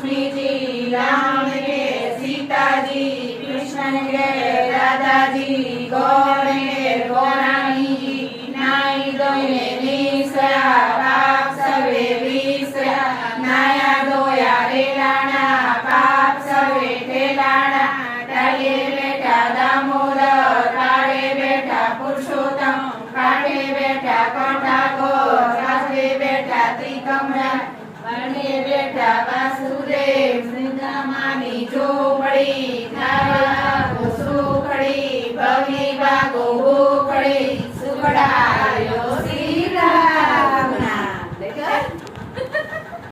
लक्ष्मी जी, राम के सीता जी, कृष्ण के राधा जी, गौर के गौराणी जी, नाई धोईने निसया, पाप सर्वे विसया, नाया धोया रेलाना, पाप सर्वे टेलाना, टाळे बेटा दामोदर, काळे बेटा पुरुषोत्तम, काठे बेटा कंठाकोर, काठे बेटा त्रिकमरान, वरणे बेटा वासुदेव, सिंगामानी झोपड़ी, धारा सुखड़ी, भवी बागो भूखड़ी, सुखड़ा